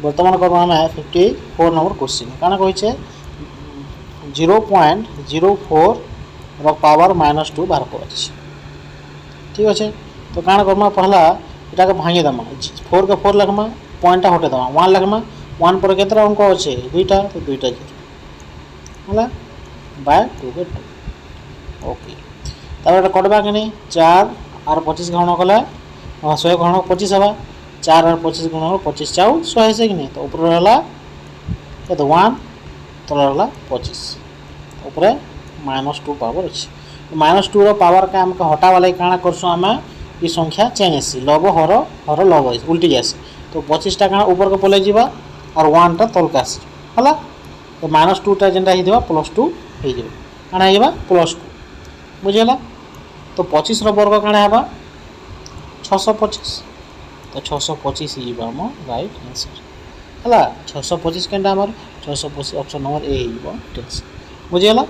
बर्तमान करवा आम 54 नंबर क्वेश्चन काना कही 0.04 पावर -2 बाहर कर ठीक अच्छे। तो काना करमा पहला इटा के भांगी दमा 4 के 4 लिखमा पॉइंटा हटे दमा 1 लिखमा 1 पर केतरा अंक अच्छे दुईटा तो दुईटा जीरो है बाय 2 के 2 ओके। तब कटवा कि नहीं 4 और 25 ग्रहण कले 100 ग्रहण 25 हवा 4 और 25 ग्रहण 25 चाउ 100 है कि नहीं। तो ऊपर रहा ये तो 1 तले रहा 25 ऊपर -2 पावर अच्छे -2 रो पावर का आमको हटा वाले काଣା करसु आम ये संख्या चेंज आसी लव हर हर लव उल्टी जासी। तो 25 टा काଣା ऊपर के पले जीवा और 1 टा तल के आसी हला। तो -2 टा जेनटा हिदिबा +2 हो जिवो काଣା हिबा +2 बुझेला। तो 25 रो वर्ग काଣା हेबा 625 तो 625 हिबा हम राइट आंसर हला 625 केनटा हमर 625 ऑप्शन नंबर ए हिबा बुझेला।